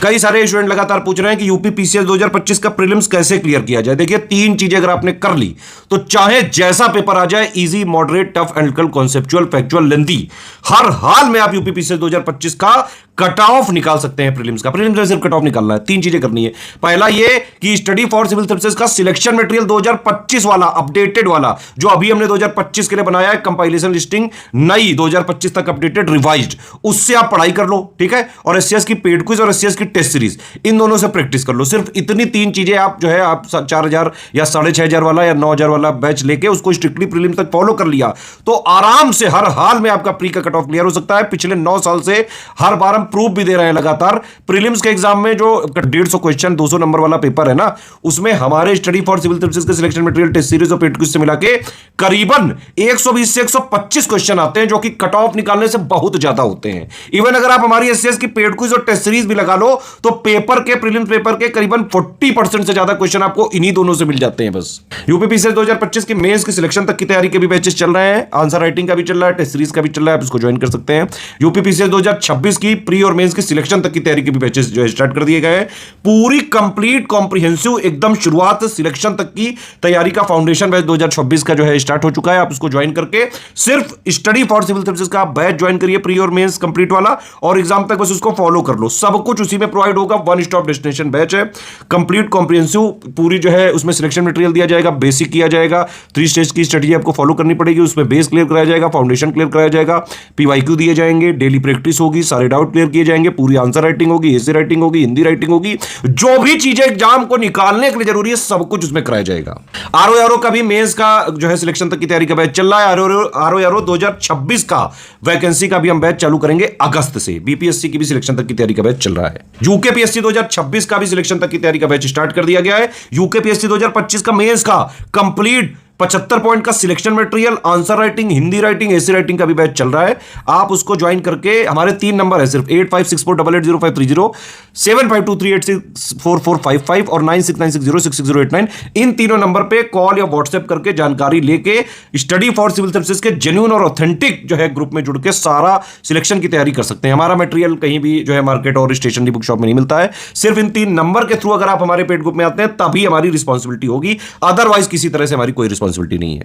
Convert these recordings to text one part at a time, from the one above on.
कई सारे स्टूडेंट लगातार पूछ रहे हैं कि यूपी पीसीएस 2025 का प्रीलिम्स कैसे क्लियर किया जाए। देखिए, तीन चीजें अगर आपने कर ली तो चाहे जैसा पेपर आ जाए, easy, moderate, tough, analytical, conceptual, factual, lengthy, हर हाल में आप यूपी पीसीएस 2025 का कट ऑफ निकाल सकते हैं। प्रीलिम्स का, प्रीलिम्स में सिर्फ कट ऑफ निकालना है। तीन चीजें करनी है। पहला ये कि स्टडी फॉर सिविल सर्विसेज का सिलेक्शन मटेरियल 2025 वाला, अपडेटेड वाला, जो अभी हमने 2025 के लिए बनाया है, कंपाइलेशन लिस्टिंग नई 2025 तक अपडेटेड, रिवाइज्ड, उससे आप पढ़ाई कर लो, ठीक है। और एससीएस की पेड क्विज और एससीएस की टेस्ट सीरीज, इन दोनों से प्रैक्टिस कर लो। सिर्फ इतनी तीन चीजें आप जो है, आप 4000 या 6500 वाला या 9000 वाला बैच लेके उसको स्ट्रिक्टली प्रीलिम्स तक फॉलो कर लिया तो आराम से हर हाल में आपका प्री का कट ऑफ क्लियर हो सकता है। पिछले 9 साल से हर बार हम प्रूफ भी दे रहे हैं लगातार। प्रीलिम्स के एग्जाम में जो 150 क्वेश्चन 200 नंबर वाला पेपर है ना, उसमें हमारे स्टडी फॉर सिविल सर्विसेज के सिलेक्शन मटेरियल, टेस्ट सीरीज और पेड क्विज से मिला के करीबन 120 से 125 क्वेश्चन आते हैं, जो कि कट ऑफ निकालने से बहुत ज्यादा होते हैं। इवन अगर आप हमारी एससीएस की पेड क्विज और टेस्ट सीरीज भी लगा लो तो पेपर के, प्रीलिम्स पेपर के करीबन 40% से ज्यादा क्वेश्चन आपको इन्हीं दोनों से मिल जाते हैं बस। यूपी पीसीएस 2025 की मेंस की सिलेक्शन तक की तैयारी के भी बैचेस चल रहे हैं। आंसर राइटिंग का भी चल रहा है, टेस्ट सीरीज का भी चल रहा है, आप इसको ज्वाइन कर सकते हैं। यूपी पीसीएस 2026 की प्री और मेंस की सिलेक्शन तक की तैयारी के भी बैचेस जो है स्टार्ट कर दिए गए हैं। पूरी कंप्लीट कॉम्प्रिहेंसिव एकदम शुरुआत से सिलेक्शन तक की तैयारी का फाउंडेशन बैच 2026 का जो है स्टार्ट हो चुका है। आप इसको ज्वाइन करके सिर्फ स्टडी फॉर सिविल सर्विसेज का बैच ज्वाइन करिए, प्री और मेंस कंप्लीट वाला, और एग्जाम तक बस उसको फॉलो कर लो। सब कुछ उसी में प्रोवाइड होगा। वन स्टॉप डेस्टिनेशन बैच है, कंप्लीट कॉम्प्रिहेंसिव, पूरी जो है उसमें सिलेक्शन मटेरियल दिया जाएगा, बेसिक किया जाएगा, 3 स्टेज की स्ट्रेटजी आपको फॉलो करनी पड़ेगी। उसमें बेस क्लियर कराया जाएगा, फाउंडेशन क्लियर कराया जाएगा, पीवाईक्यू दिए जाएंगे, डेली प्रैक्टिस होगी, सारे डाउट क्लियर किए जाएंगे, पूरी आंसर राइटिंग होगी, एसे राइटिंग होगी, हिंदी राइटिंग होगी, जो भी चीजें एग्जाम को निकालने के लिए जरूरी है सब कुछ उसमें कराया जाएगा। आरओ का भी मेंस का जो है सिलेक्शन तक की तैयारी का बैच चल रहा है। आरओ 2026 का वैकेंसी का भी हम बैच चालू करेंगे अगस्त से। बीपीएससी की भी सिलेक्शन तक की तैयारी का बैच चल रहा है। यूकेपीएससी 2026 का भी सिलेक्शन तक की तैयारी का बैच स्टार्ट कर दिया गया है। यूकेपीएससी 2025 का मेंस का कंप्लीट 75 पॉइंट का selection material, answer writing, Hindi writing, essay writing का भी बैच चल रहा है। आप उसको ज्वाइन करके, हमारे 3 नंबर है सिर्फ, 8564880530, 7523864455 और 9696066089। इन तीनों नंबर पे कॉल या व्हाट्सएप करके जानकारी लेके स्टडी फॉर सिविल सर्विसेज के जेन्युइन और ऑथेंटिक जो है ग्रुप में जुड़ के सारा सिलेक्शन की तैयारी कर सकते हैं। हमारा मटेरियल कहीं भी जो है मार्केट और स्टेशनरी बुक शॉप में नहीं मिलता है। सिर्फ इन 3 नंबर के थ्रू अगर आप हमारे पेड ग्रुप में आते हैं तभी हमारी रिस्पॉन्सिबिलिटी होगी, अदरवाइज किसी तरह से हमारी कोई रिस्पॉन्सिबिलिटी नहीं है।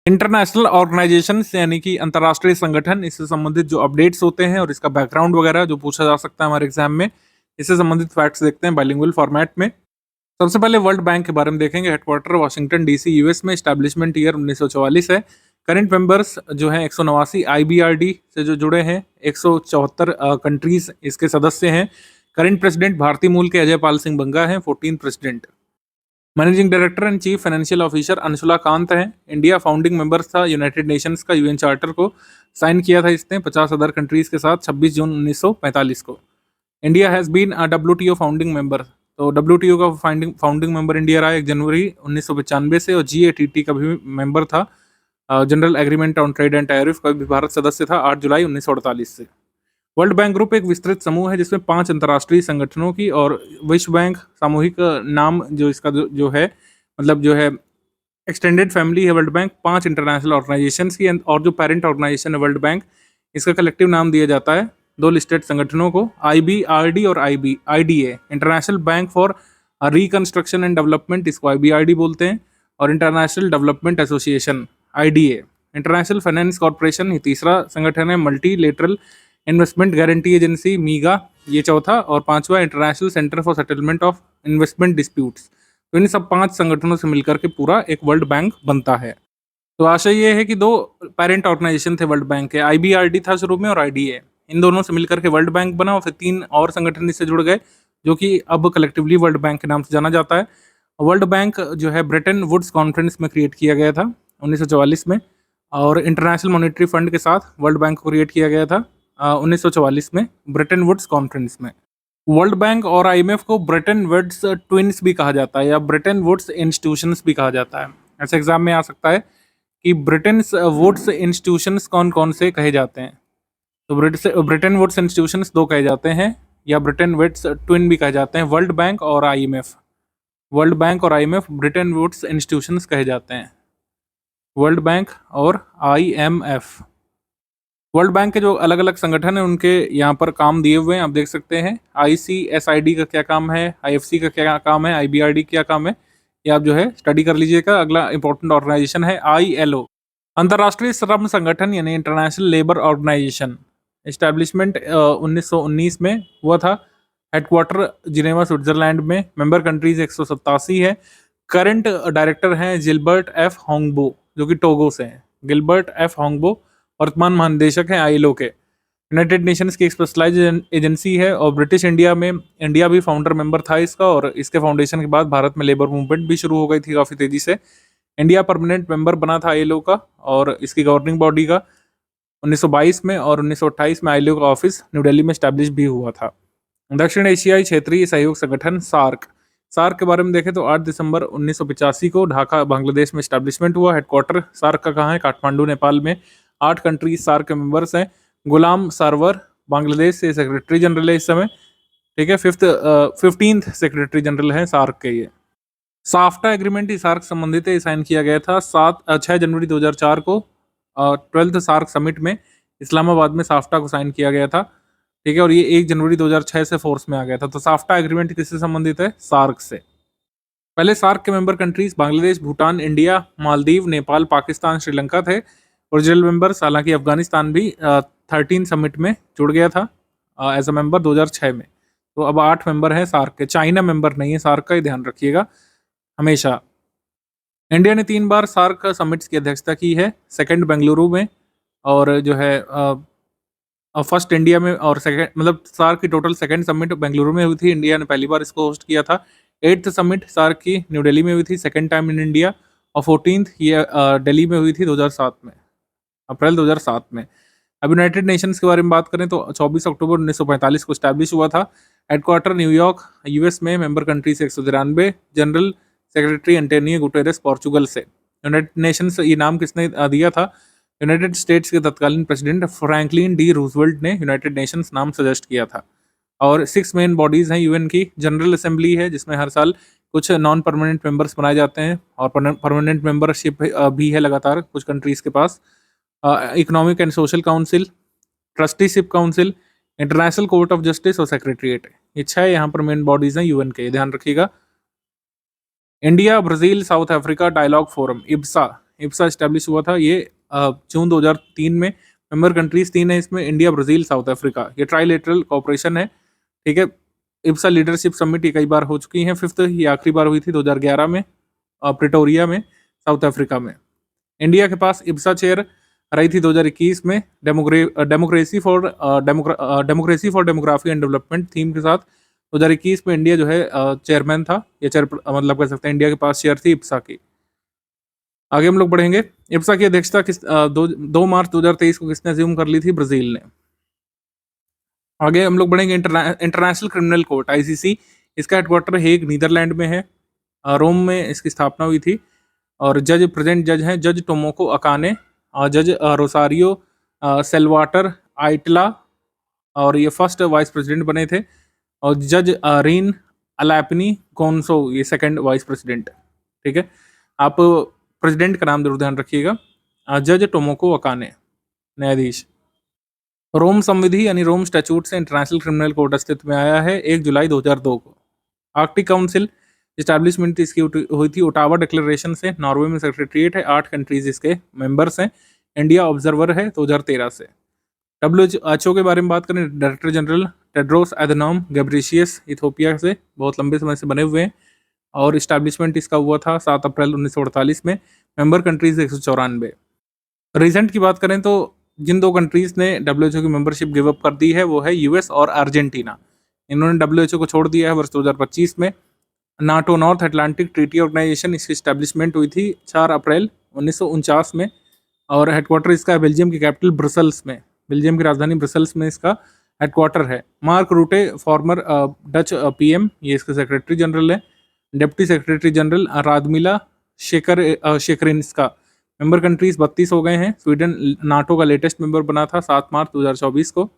इंटरनेशनल ऑर्गेनाइजेशन यानी कि अंतर्राष्ट्रीय संगठन, इससे संबंधित जो अपडेट्स होते हैं और इसका बैकग्राउंड वगैरह जो पूछा जा सकता है हमारे एग्जाम में, इससे संबंधित फैक्ट्स देखते हैं बाइलिंगुअल फॉर्मेट में। सबसे पहले वर्ल्ड बैंक के बारे में देखेंगे। हेडक्वार्टर वाशिंगटन डीसी यूएस में, एस्टैब्लिशमेंट ईयर 1944 है। करंट मेंबर्स जो हैं 189 आईबीआरडी से जो जुड़े हैं, 174 कंट्रीज इसके सदस्य हैं। करंट प्रेसिडेंट भारतीय मूल के अजय पाल सिंह बंगा हैं, 14 president. Managing director and chief financial officer Anshula Kant हैं। इंडिया फाउंडिंग मेंबर्स था यूनाइटेड नेशंस का, यूएन चार्टर को साइन किया था इसने 50 अदर कंट्रीज के साथ 26 जून 1945 को। India has been a WTO founding member, तो डब्ल्यूटीओ का फाउंडिंग मेंबर इंडिया रहा 1 जनवरी 1995 से। और जीएटीटी का भी मेंबर था, general agreement on trade and tariff का भी भारत सदस्य था 8 जुलाई 1948 से। वर्ल्ड बैंक ग्रुप एक विस्तृत समूह है जिसमें 5 अंतर्राष्ट्रीय संगठनों की और विश्व बैंक सामूहिक नाम जो इसका जो है, मतलब जो है एक्सटेंडेड फैमिली है वर्ल्ड बैंक। 5 इंटरनेशनल ऑर्गेनाइजेशंस की, और जो पेरेंट ऑर्गेनाइजेशन है वर्ल्ड बैंक, इसका कलेक्टिव नाम दिया जाता है 2 लिस्टेड संगठनों को, आईबीआरडी और IDA. International bank for reconstruction and development, इसको आईबीआरडी बोलते हैं, और international development association IDA. International finance corporation, ये तीसरा संगठन है। Multilateral investment guarantee agency MIGA, ये चौथा। और 5वां international centre for settlement of investment disputes. तो इन सब 5 संगठनों से मिलकर के पूरा एक वर्ल्ड बैंक बनता है। तो आशय ये है कि 2 पेरेंट ऑर्गेनाइजेशन थे वर्ल्ड बैंक के, आईबीआरडी था शुरू में और आईडीए। इन दोनों से मिलकर के वर्ल्ड बैंक बना और फिर 3 और संगठन इससे जुड़ गए जो कि अब कलेक्टिवली वर्ल्ड बैंक के नाम से जाना जाता है। वर्ल्ड बैंक जो है ब्रेटन वुड्स कॉन्फ्रेंस में क्रिएट किया गया था 1944 में, और इंटरनेशनल मॉनेटरी फंड के साथ वर्ल्ड बैंक को क्रिएट किया गया था 1944 में ब्रेटन वुड्स कॉन्फ्रेंस में। वर्ल्ड बैंक और आईएमएफ को ब्रेटन वुड्स ट्विन्स भी कहा जाता है या ब्रेटन वुड्स इंस्टीट्यूशंस भी कहा जाता है। ऐसे एग्जाम में आ सकता है कि ब्रिटेन वुड्स इंस्टीट्यूशंस कौन कौन से कहे जाते हैं। तो ब्रिटेन वुड्स इंस्टीट्यूशंस 2 कहे जाते हैं, या ब्रिटेन वुड्स ट्विन भी कहे जाते हैं, वर्ल्ड बैंक और आईएमएफ। वर्ल्ड बैंक और आईएमएफ ब्रिटेन वुड्स इंस्टीट्यूशंस कहे जाते हैं, वर्ल्ड बैंक और आईएमएफ। वर्ल्ड बैंक के जो अलग अलग संगठन है उनके यहाँ पर काम दिए हुए हैं, आप देख सकते हैं। ICSID का क्या काम है, IFC का क्या काम है, IBRD क्या काम है, ये आप जो है स्टडी कर लीजिएगा। अगला इंपॉर्टेंट ऑर्गेनाइजेशन है ILO, अंतर्राष्ट्रीय श्रम संगठन यानी इंटरनेशनल लेबर ऑर्गेनाइजेशन। एस्टैब्लिशमेंट 1919 में हुआ था। हेडक्वार्टर जिनेवा स्विट्जरलैंड में। मेंबर कंट्रीज 187 है। करंट डायरेक्टर हैं जिल्बर्ट एफ होंगबो, जो कि टोगो से हैं। गिलबर्ट एफ होंगबो वर्तमान महानिदेशक हैं आईएलओ के। यूनाइटेड नेशंस की एक स्पेशलाइज एजेंसी है और ब्रिटिश इंडिया में इंडिया भी फाउंडर मेंबर था इसका, और इसके फाउंडेशन के बाद भारत में लेबर मूवमेंट भी शुरू हो गई थी काफ़ी तेजी से। इंडिया परमानेंट मेंबर बना था आईएलओ का और इसकी गवर्निंग बॉडी का 1922 में, और 1928 में आईएलओ का ऑफिस न्यू दिल्ली में स्टैब्लिश भी हुआ था। दक्षिण एशियाई क्षेत्रीय सहयोग संगठन सार्क। सार्क के बारे में देखें तो 8 दिसंबर 1985 को ढाका बांग्लादेश में स्टैब्लिशमेंट हुआ। हेडक्वार्टर सार्क का कहाँ है? काठमांडू नेपाल में। 8 कंट्रीज सार्क के मेंबर्स हैं। गुलाम सरवर बांग्लादेश से सेक्रेटरी जनरल है इस समय, ठीक है। 15th सेक्रेटरी जनरल है सार्क के ये। साफ्टा एग्रीमेंट सार्क संबंधित है, साइन किया गया था 6 जनवरी 2004 को 12th सार्क समिट में इस्लामाबाद में साफ्टा को साइन किया गया था, ठीक है। और ये 1 जनवरी 2006 से फोर्स में आ गया था। तो साफ्टा एग्रीमेंट किससे संबंधित है? सार्क से। पहले सार्क के member countries Bangladesh, Bhutan, India, Maldives, Nepal, Pakistan, Sri Lanka थे ओरिजिनल मेंबर्स। हालांकि अफगानिस्तान भी 13 समिट में जुड़ गया था एज अ मेंबर 2006 में। तो अब 8 मेंबर हैं सार्क के। चाइना मेंबर नहीं है सार्क का, ये ध्यान रखिएगा हमेशा। इंडिया ने 3 बार सार्क समिट्स की अध्यक्षता की है। सेकंड बेंगलुरु में, और जो है फर्स्ट इंडिया में, और सेकंड मतलब सार्क की टोटल सेकंड समिट बेंगलुरु में हुई थी। इंडिया ने पहली बार इसको होस्ट किया था। 8th समिट सार्क की न्यू दिल्ली में हुई थी, सेकंड टाइम इन इंडिया। और 14th ये दिल्ली में हुई थी 2007 में, अप्रैल 2007 में। अब यूनाइटेड नेशंस के बारे में बात करें तो 24 अक्टूबर 1945 को स्टैब्लिश हुआ था। हेडक्वार्टर न्यूयॉर्क यूएस में। मेंबर कंट्री से 193। General secretary Antonio Guterres Portugal से। यूनाइटेड नेशंस ये नाम किसने दिया था? यूनाइटेड स्टेट्स के तत्कालीन प्रेसिडेंट फ्रैंकलिन डी रूजवेल्ट ने यूनाइटेड नेशंस नाम सजेस्ट किया था। और 6 मेन बॉडीज़ हैं यूएन की। जनरल असेंबली है जिसमें हर साल कुछ नॉन परमानेंट मेंबर्स बनाए जाते हैं, और परमानेंट मेंबरशिप भी है लगातार कुछ कंट्रीज़ के पास। Economic and social council, trusteeship council, international court of justice और सेक्रेटरीट। ये 6 यहाँ पर मेन बॉडीज़ हैं यूएन के, ध्यान रखिएगा। India, Brazil, South Africa dialogue forum IBSA establish हुआ था ये जून 2003 में। मेंबर कंट्रीज 3 है इसमें, इंडिया, ब्राज़ील, साउथ अफ्रीका। ये ट्राइलेटरल कोऑपरेशन है, ठीक है। इब्सा लीडरशिप समिट ये कई बार हो चुकी हैं। 5th ये आखिरी बार हुई थी 2011 में प्रिटोरिया में, साउथ अफ्रीका में। इंडिया के पास इब्सा चेयर रही थी 2021 में democracy for demography and development theme के साथ। 2021 में इंडिया जो है चेयरमैन था, या चेयर मतलब कह सकते हैं इंडिया के पास चेयर थी इब्सा की। आगे हम लोग बढ़ेंगे। इब्सा की अध्यक्षता 2 मार्च 2023 को किसने अज्यूम कर ली थी? ब्राज़ील ने। आगे हम लोग बढ़ेंगे। इंटरनेशनल क्रिमिनल कोर्ट ICC, इसका हेडक्वार्टर हेग नीदरलैंड में है। रोम में इसकी स्थापना हुई थी। और प्रेजेंट जज हैं जज टोमोको अकाने, जज रोसारियो सेल्वाटर आइटला, और ये फर्स्ट वाइस प्रेसिडेंट बने थे। और जज रीन अलापनी गोन्सो ये सेकंड वाइस प्रेसिडेंट, ठीक है। आप प्रेसिडेंट का नाम जरूर ध्यान रखिएगा। जज टोमोको अकाने न्यायाधीश। रोम संविधि यानी रोम स्टैट्यूट से इंटरनेशनल क्रिमिनल कोर्ट अस्तित्व में आया है 1 जुलाई 2002 को। आर्कटिक काउंसिल इस्टेब्लिशमेंट इसकी हुई थी ओटावा डिक्लेरेशन से। नॉर्वे में सेक्रेटरीट है। 8 कंट्रीज इसके मेंबर्स हैं। इंडिया ऑब्जर्वर है 2013 से। WHO के बारे में बात करें, director general Tedros Adhanom Ghebreyesus Ethiopia से बहुत लंबे समय से बने हुए हैं, और इस्टेब्लिशमेंट इसका हुआ था 7 अप्रैल 1948 में। Member countries 194। रिसेंट की बात करें तो जिन 2 कंट्रीज ने WHO की मेंबरशिप गिव अप कर दी है वो है यूएस और अर्जेंटीना। इन्होंने WHO को छोड़ दिया है वर्ष 2025 में। NATO, North Atlantic Treaty Organisation, इसकी स्टैब्लिशमेंट हुई थी 4 अप्रैल 1949 में, और हेडक्वार्टर इसका बेल्जियम की कैपिटल ब्रसल्स में, बेल्जियम की राजधानी ब्रसल्स में इसका हेडक्वार्टर है। Mark Rutte former Dutch PM, ये इसके सेक्रेटरी जनरल है। Deputy secretary general Radmila Shekerinska. Member countries 32 हो गए हैं। स्वीडन नाटो का लेटेस्ट मेंबर बना था 7 मार्च 2024 को।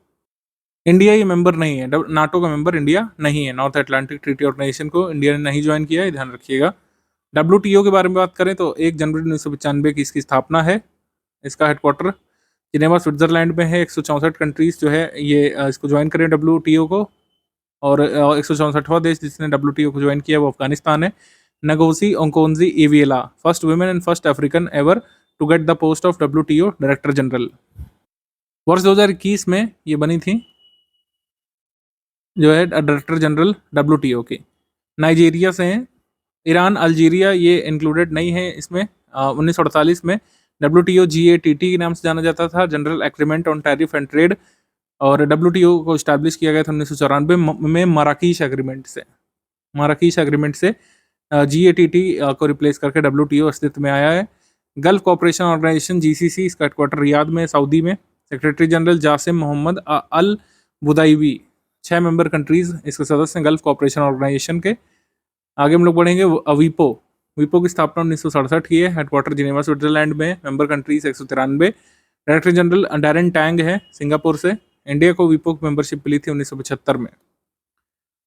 इंडिया ये मेंबर नहीं है, नाटो का मेंबर इंडिया नहीं है। नॉर्थ अटलांटिक ट्रीटी ऑर्गेनाइजेशन को इंडिया ने नहीं ज्वाइन किया है, ध्यान रखिएगा। WTO के बारे में बात करें तो 1 जनवरी 1995 की इसकी स्थापना है। इसका हेडक्वार्टर जिनेवा स्विट्जरलैंड में है। 164 कंट्रीज जो है ये इसको ज्वाइन करें WTO को, और 164वां देश जिसने WTO को ज्वाइन किया वो अफगानिस्तान है। Ngozi Okonjo Iweala, first women and first African ever to get the post of WTO director general. वर्ष 2021 में ये बनी थी जो है डायरेक्टर जनरल WTO की। नाइजीरिया से हैं। ईरान, अल्जीरिया ये इंक्लूडेड नहीं है इसमें। 1948 में WTO GATT के नाम से जाना जाता था, general agreement on tariff and trade, और WTO को इस्टेब्लिश किया गया था 1994 में मराकीश एग्रीमेंट से GATT को रिप्लेस करके WTO अस्तित्व में आया है। गल्फ कॉपरेशन ऑर्गेनाइजेशन GCC, इसका हेडक्वार्टर रियाद में, सऊदी में। सेक्रेटरी जनरल जासिम मोहम्मद अल बुदाईवी। 6 मेंबर कंट्रीज इसके सदस्य हैं गल्फ कॉपरेशन ऑर्गेनाइजेशन के। आगे हम लोग बढ़ेंगे। वीपो की स्थापना 1967 की है, हेडक्वार्टर जिनेवा स्विट्जरलैंड में। Member countries 193। Director general Darren Tang है सिंगापुर से। इंडिया को वीपो की मेंबरशिप मिली थी 1975 में।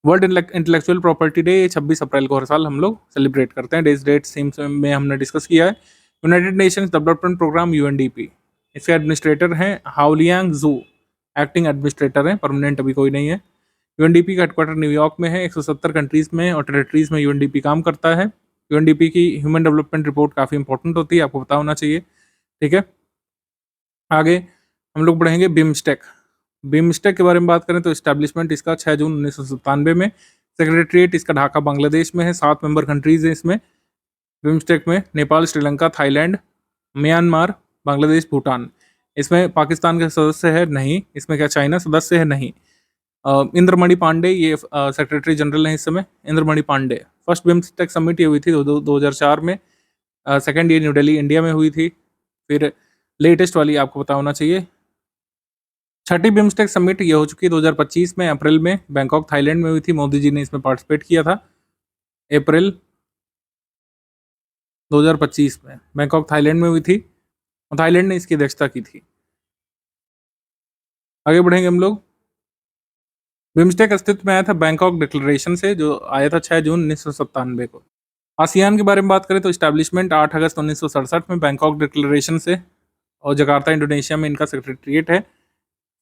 वर्ल्ड इंटेलेक्चुअल प्रॉपर्टी डे 26 अप्रैल को हर साल हम लोग सेलिब्रेट करते हैं। डेट सीम्स में हमने डिस्कस किया है। United Nations Development Programme UNDP, इसके एडमिनिस्ट्रेटर हैं हाओलियांग जू, एक्टिंग एडमिनिस्ट्रेटर हैं, परमानेंट अभी कोई नहीं है। UNDP का हेडक्वार्टर न्यूयॉर्क में है। 170 कंट्रीज में और टेरिटरीज में UNDP काम करता है। UNDP की ह्यूमन डेवलपमेंट रिपोर्ट काफ़ी इंपॉर्टेंट होती है, आपको पता होना चाहिए। ठीक है, आगे हम लोग बढ़ेंगे। बिम्स्टेक के बारे में बात करें तो इस्टेब्लिशमेंट इसका 6 जून 1997 में। सेक्रेटरीट इसका ढाका बांग्लादेश में है। 7 मेंबर कंट्रीज हैं इसमें बिम्स्टेक में। Nepal, Sri Lanka, Thailand, Myanmar, Bangladesh, Bhutan. इसमें पाकिस्तान का सदस्य है नहीं। इसमें क्या चाइना सदस्य है नहीं। इंद्रमणि पांडे ये सेक्रेटरी जनरल हैं इस समय, Indramani Pandey. First BIMSTEC summit ये हुई थी 2004 में। सेकेंड ये न्यू दिल्ली इंडिया में हुई थी। फिर लेटेस्ट वाली आपको पता होना चाहिए, छठी बिम्स्टेक समिट ये हो चुकी है 2025 में, अप्रैल में बैंकॉक थाईलैंड में हुई थी। मोदी जी ने इसमें पार्टिसिपेट किया था अप्रैल 2025 में, बैंकॉक थाईलैंड में हुई थी और थाईलैंड ने इसकी अध्यक्षता की थी। आगे बढ़ेंगे हम लोग। बिम्स्टेक अस्तित्व में आया था बैंकॉक डिक्लेरेशन से, जो आया था 6 जून 1997 को। आसियान के बारे में बात करें तो इस्टेब्लिशमेंट 8 अगस्त 1967 में बैंकॉक डिक्लेरेशन से, और जकार्ता इंडोनेशिया में इनका सेक्रेटरीट है।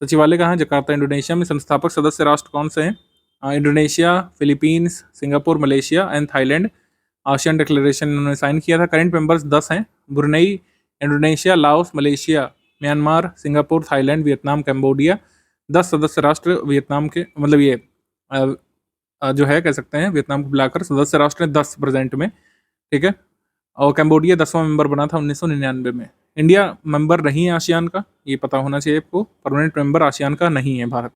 सचिवालय कहाँ है? जकार्ता इंडोनेशिया में। संस्थापक सदस्य राष्ट्र कौन से हैं? Indonesia, Philippines, Singapore, Malaysia and Thailand. ASEAN declaration इन्होंने साइन किया था। करेंट मेंबर्स 10 हैं। Brunei, Indonesia, Laos, Malaysia, Myanmar, Singapore, Thailand, Vietnam, Cambodia. 10 सदस्य राष्ट्र वियतनाम के, मतलब ये जो है कह सकते हैं वियतनाम को बुलाकर सदस्य राष्ट्र हैं 10 प्रेजेंट में। ठीक है, और कैम्बोडिया 10वां मेंबर बना था 1999 में। इंडिया मेंबर नहीं है आसियान का, ये पता होना चाहिए आपको। परमानेंट मेंबर आसियान का नहीं है भारत।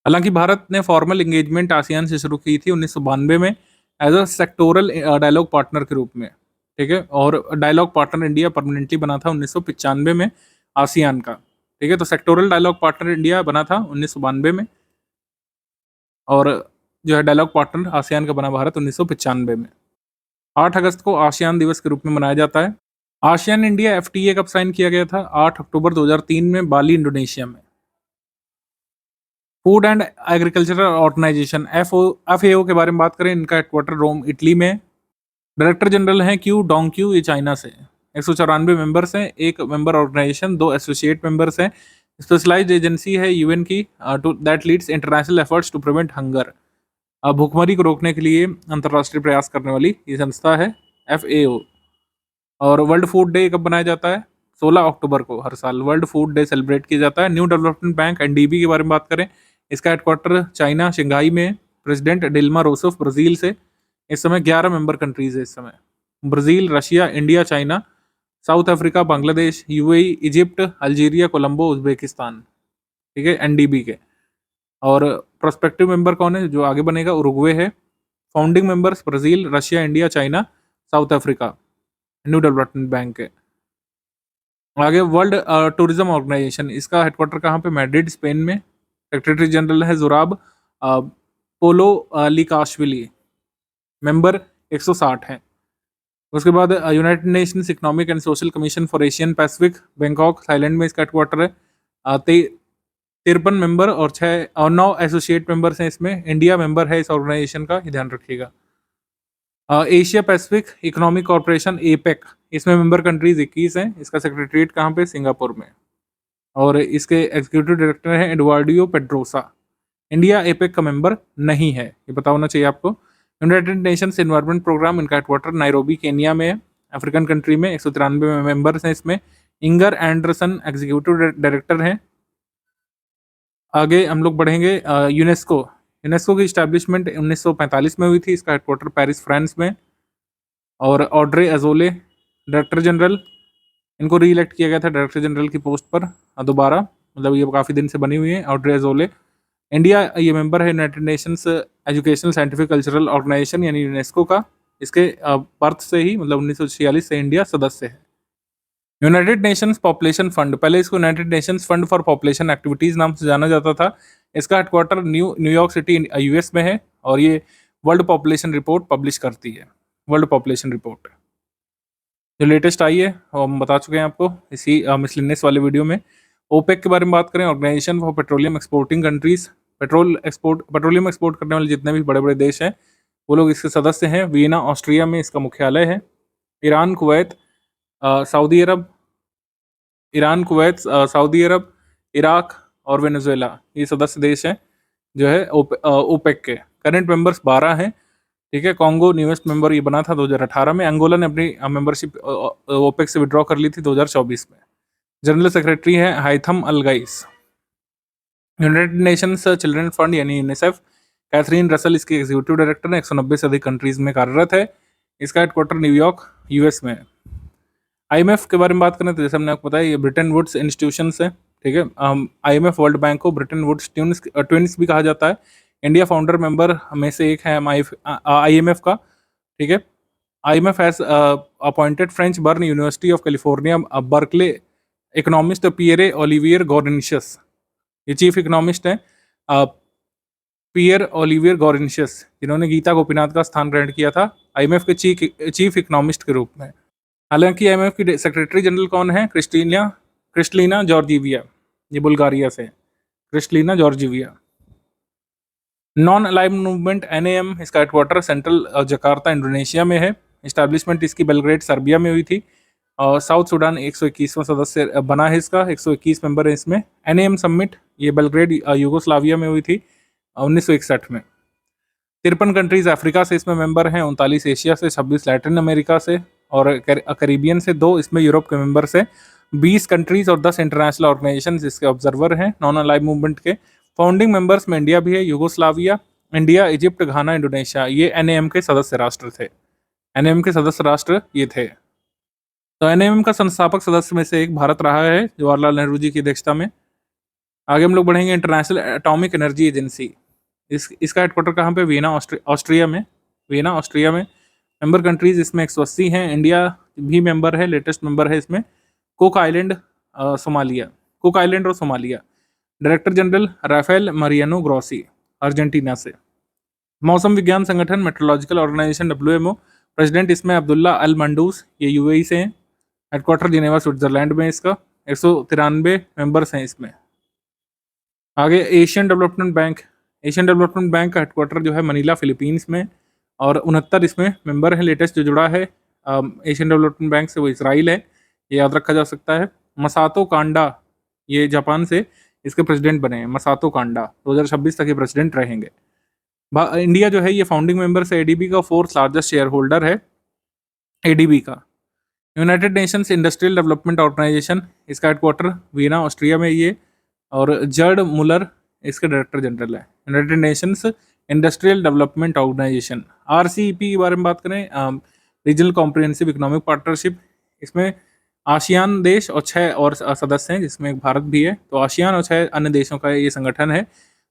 हालांकि भारत ने फॉर्मल एंगेजमेंट आसियान से शुरू की थी 1992 में as a sectoral dialogue partner के रूप में। ठीक है, और डायलॉग पार्टनर इंडिया परमानेंटली बना था 1995 में आसियान का। ठीक है, तो सेक्टोरल डायलॉग पार्टनर इंडिया बना था 1992 में, और जो है डायलॉग पार्टनर आसियान का बना भारत 1995 में। 8 अगस्त को आसियान दिवस के रूप में मनाया जाता है। आसियान इंडिया FTA कब साइन किया गया था? 8 अक्टूबर 2003 में, बाली, इंडोनेशिया में। Food and agricultural organisation FAO के बारे में बात करें, इनका हेडक्वार्टर रोम, इटली में। डायरेक्टर जनरल हैं क्यू डोंग, ये चाइना से। 194 मेंबर्स हैं, 1 मेंबर ऑर्गेनाइजेशन, 2 एसोसिएट मेंबर्स हैं। स्पेशलाइज्ड एजेंसी है UN की that leads international efforts to prevent hunger. भूखमरी को रोकने के लिए अंतर्राष्ट्रीय प्रयास करने वाली ये संस्था है FAO। और वर्ल्ड फूड डे कब बनाया जाता है? 16 अक्टूबर को हर साल वर्ल्ड फूड डे सेलिब्रेट किया जाता है। न्यू डेवलपमेंट बैंक NDB के बारे में बात करें, इसका हेडक्वार्टर चाइना, शंघाई में। प्रेसिडेंट डिल्मा रोसफ, ब्राज़ील से। इस समय 11 मेंबर कंट्रीज है इस समय, Brazil, Russia, India, China, south Africa, Bangladesh, UAE, Egypt, Algeria, Colombo, Uzbekistan. ठीक है, NDB के। और प्रोस्पेक्टिव मेंबर कौन है जो आगे बनेगा? उरुग्वे है। Founding members Brazil, Russia, India, China, south Africa, new development bank है। आगे वर्ल्ड टूरिज्म ऑर्गेनाइजेशन, इसका हेडक्वार्टर कहाँ पे? मैड्रिड, स्पेन में। सेक्रेटरी जनरल है जुराब पोलो लिकाशविली। मेंबर 160 हैं। उसके बाद United Nations economic and social commission for Asian Pacific, Bangkok, Thailand में इसका हेडक्वार्टर है। 53 मेंबर और 9 एसोसिएट मेंबर्स हैं इसमें। इंडिया मेंबर है इस ऑर्गेनाइजेशन का, ये ध्यान रखिएगा। Asia Pacific economic corporation APEC, इसमें मेंबर कंट्रीज 21 हैं। इसका सेक्रेटरीट कहाँ पे? सिंगापुर में। और इसके एग्जीक्यूटिव डायरेक्टर हैं एडुआर्डियो पेड्रोसा। इंडिया एपेक का मेंबर नहीं है, ये पता होना चाहिए आपको। यूनाइटेड नेशंस एनवायरनमेंट प्रोग्राम, इनका हेडक्वार्टर नायरोबी केनिया में है, अफ्रीकन कंट्री में। 193 मेंबर्स हैं इसमें। इंगर एंडरसन एग्जीक्यूटिव डायरेक्टर हैं। आगे हम लोग बढ़ेंगे। यूनेस्को, यूनेस्को की इस्टेब्लिशमेंट 1945 में हुई थी। इसका हेडक्वार्टर पेरिस, फ्रांस में। और ऑड्रे अजोले डायरेक्टर जनरल, इनको री इलेक्ट किया गया था डायरेक्टर जनरल की पोस्ट पर दोबारा, मतलब ये काफ़ी दिन से बनी हुई है ऑड्रे अजोले। इंडिया ये मेंबर है United Nations Educational Scientific Cultural Organisation यानी यूनेस्को का। इसके बर्थ से ही, मतलब 1946 से इंडिया सदस्य है। यूनाइटेड नेशंस पॉपुलेशन फंड, पहले इसको United Nations fund for population activities नाम से जाना जाता था। इसका हेडक्वार्टर न्यूयॉर्क सिटी यूएस में है और ये वर्ल्ड पॉपुलेशन रिपोर्ट पब्लिश करती है। वर्ल्ड पॉपुलेशन रिपोर्ट जो लेटेस्ट आई है वो हम बता चुके हैं आपको इसी मिसलिनियस वाले वीडियो में। ओपेक के बारे में बात करें, Organisation for Petroleum Exporting Countries, petroleum export करने वाले जितने भी बड़े बड़े देश हैं वो लोग इसके सदस्य हैं। वियना ऑस्ट्रिया में इसका मुख्यालय है। ईरान, कुवैत, सऊदी अरब, सऊदी अरब, इराक और वेनेजुएला ये सदस्य देश हैं जो है ओपेक के। करंट मेंबर्स 12 हैं, ठीक है। कॉन्गो न्यूएस्ट मेंबर ये बना था 2018 में। अंगोला ने अपनी मेंबरशिप ओपेक से विड्रॉ कर ली थी 2024 में। जनरल सेक्रेटरी है हाइथम अलगाइस। यूनाइटेड नेशंस चिल्ड्रन फंड यानी यूनिसेफ, कैथरीन रसल इसकी एग्जीक्यूटिव डायरेक्टर है। 190 से अधिक कंट्रीज में कार्यरत है। इसका हेडक्वार्टर न्यूयॉर्क यूएस में है। आईएमएफ के बारे में बात करें तो जैसे हमने आपको बताया ये ब्रिटेन वुड्स इंस्टीट्यूशन है, ठीक है। आईएमएफ वर्ल्ड बैंक को ब्रिटेन वुड्स ट्विंस भी कहा जाता है। इंडिया फाउंडर मेंबर में से एक है आईएमएफ का, ठीक है। IMF has appointed French born University of California Berkeley economist Pierre Olivier Gourinchas, ये चीफ इकोनॉमिस्ट हैं पियर ओलिवियर गॉर्निशियस, जिन्होंने गीता गोपीनाथ का स्थान ग्रहण किया था आईएमएफ के चीफ इकोनॉमिस्ट के रूप में। हालांकि आईएमएफ की सेक्रेटरी जनरल कौन है? क्रिस्टलीना जॉर्जिविया, ये बुल्गारिया से क्रिस्टलीना जॉर्जिविया। नॉन अलाइव मूवमेंट एनएएम, इसका हेडक्वार्टर सेंट्रल जकार्ता इंडोनेशिया में है। इस्टेब्लिशमेंट इसकी बेलग्रेड सर्बिया में हुई थी। और साउथ सूडान 121वां सदस्य बना है इसका, 121 मेंबर है इसमें। एनएएम समिट ये बेलग्रेड यूगोस्लाविया में हुई थी 1961 में। 53 कंट्रीज अफ्रीका से इसमें मेंबर हैं, 39 एशिया से, 26 लैटिन अमेरिका से और कैरिबियन से 2 इसमें यूरोप के मेंबर से। 20 कंट्रीज और 10 इंटरनेशनल ऑर्गेनाइजेशन इसके ऑब्जर्वर हैं नॉन अलाइव मूवमेंट के। फाउंडिंग मेंबर्स में इंडिया भी है, यूगोस्लाविया, इंडिया, इजिप्ट, घाना, इंडोनेशिया ये एनएएम के सदस्य राष्ट्र थे। एनएएम के सदस्य राष्ट्र ये थे। तो एनएएम का संस्थापक सदस्य में से एक भारत रहा है जवाहरलाल नेहरू जी की अध्यक्षता में। आगे हम लोग बढ़ेंगे। इंटरनेशनल एटॉमिक एनर्जी एजेंसी, इसका हेडक्वार्टर कहाँ पे? वियना ऑस्ट्रिया में। वियना ऑस्ट्रिया में। मेंबर कंट्रीज इसमें 180 हैं। इंडिया भी मेंबर है, लेटेस्ट मेंबर है इसमें। कुक आइलैंड और Somalia. Director general Rafale Mariano Grossi, Argentina से। मौसम विज्ञान संगठन मेट्रोलॉजिकल ऑर्गेनाइजेशन WMO, प्रेसिडेंट इसमें अब्दुल्ला अल मंडूस, ये यूएई से हैं। हेडक्वार्टर जिनेवा स्विट्जरलैंड में इसका। 193 मेंबर्स हैं इसमें। आगे एशियन डेवलपमेंट बैंक का हेडक्वार्टर जो है मनीला, फिलीपींस में और 69 इसमें मेंबर है। लेटेस्ट जो जुड़ा है एशियन डेवलपमेंट बैंक से वो इसराइल है, ये याद रखा जा सकता है। मसातो कांडा ये जापान से इसके प्रेसिडेंट बने हैं। मसातो कांडा 2026 तक ये प्रेसिडेंट रहेंगे। इंडिया जो है ये फाउंडिंग मेंबर से एडीबी का 4th लार्जेस्ट शेयर होल्डर है एडीबी का। United Nations Industrial Development Organisation, इसका हेडक्वार्टर वियना ऑस्ट्रिया में ये और जर्ड मुलर इसके डायरेक्टर जनरल है। United Nations Industrial Development Organisation RCEP के बारे में बात करें, रीजनल कॉम्प्रिहेंसिव इकोनॉमिक पार्टनरशिप, इसमें आसियान देश और 6 और सदस्य हैं जिसमें एक भारत भी है। तो आसियान और 6 अन्य देशों का ये संगठन है।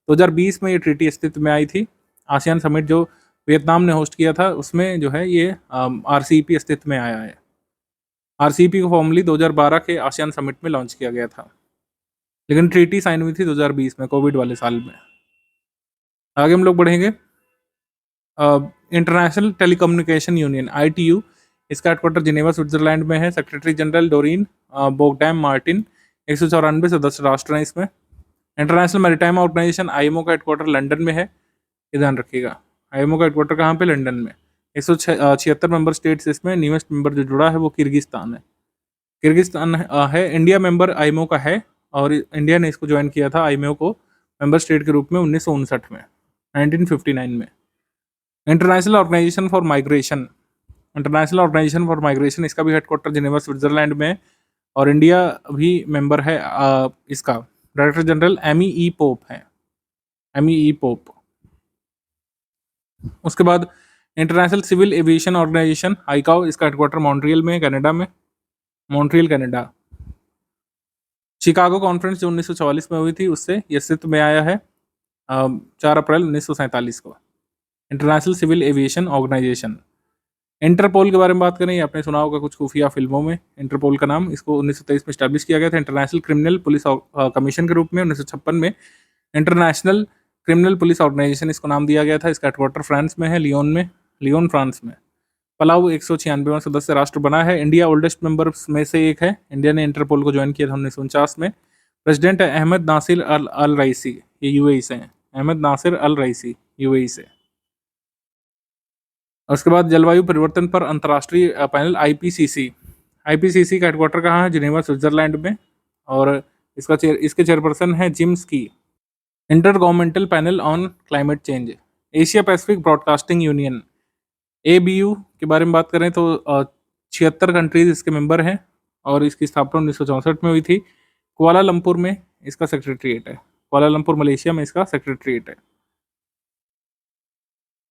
2020 में ये ट्रीटी अस्तित्व में आई थी। आसियान समिट जो वियतनाम ने होस्ट किया था उसमें जो है ये RCEP अस्तित्व में आया है। RCEP को फॉर्मली 2012 के आसियान समिट में लॉन्च किया गया था, लेकिन ट्रीटी साइन हुई थी 2020 में, कोविड वाले साल में। आगे हम लोग बढ़ेंगे। इंटरनेशनल टेलीकम्युनिकेशन यूनियन ITU, इसका हेडक्वार्टर जिनेवा स्विट्जरलैंड में है। सेक्रेटरी जनरल डोरीन बोगडैम मार्टिन, 194 सदस्य राष्ट्र हैं इसमें। इंटरनेशनल मैरीटाइम ऑर्गेनाइजेशन IMO का हेडक्वार्टर लंदन में है, ये ध्यान रखिएगा। IMO का हेडक्वार्टर कहाँ पे? लंदन में। 176 मेंबर स्टेट्स इसमें। न्यूएस्ट मेंबर जो जुड़ा है वो किर्गिस्तान है। इंडिया मेंबर IMO का है और इंडिया ने इसको ज्वाइन किया था आईएमओ को मेंबर स्टेट के रूप में 1959 में, 1959 में। International Organisation for Migration, International Organisation for Migration, इसका भी हेडक्वार्टर जिनेवा स्विट्जरलैंड में है और इंडिया भी मेंबर है। इसका director general Amy E Pope है, एमी ई पोप। उसके बाद International Civil Aviation Organisation ICAO, इसका हेडक्वार्टर मॉन्ट्रियल में, कनाडा में, मॉन्ट्रियल कनाडा। शिकागो कॉन्फ्रेंस जो 1944 में हुई थी उससे ये अस्तित्व में आया है 4 अप्रैल 1947 को। International Civil Aviation Organisation. Interpol के बारे में बात करें, ये आपने सुना होगा कुछ खुफिया फिल्मों में। इंटरपोल का नाम, इसको 1923 में स्टैब्लिश किया गया था इंटरनेशनल क्रिमिनल पुलिस कमीशन के रूप में। 1956 में इंटरनेशनल क्रिमिनल पुलिस ऑर्गेनाइजेशन इसको नाम दिया गया था। इसका हेडक्वार्टर फ्रांस में है, लियोन में, लियोन फ्रांस में। पलाऊ 196वां सदस्य राष्ट्र बना है। इंडिया ओल्डेस्ट मेंबर्स में से एक है। इंडिया ने इंटरपोल को ज्वाइन किया था 1949 में। प्रेसिडेंट है अहमद नासिर अल रईसी, ये यूएई से हैं, अहमद नासिर अल रईसी यूएई से। उसके बाद जलवायु परिवर्तन पर अंतर्राष्ट्रीय पैनल आईपीसीसी, आईपीसीसी का हेडक्वार्टर कहाँ है? जिनेवा स्विट्जरलैंड में और इसके चेयरपर्सन है gym ski. Inter governmental panel on climate change. Asia Pacific broadcasting union ABU के बारे में बात करें तो 76 कंट्रीज इसके मेंबर हैं और इसकी स्थापना 1964 में हुई थी। कुआलालंपुर में इसका सेक्रेटरीट है, कुआलालंपुर मलेशिया में इसका सेक्रेटरीट है।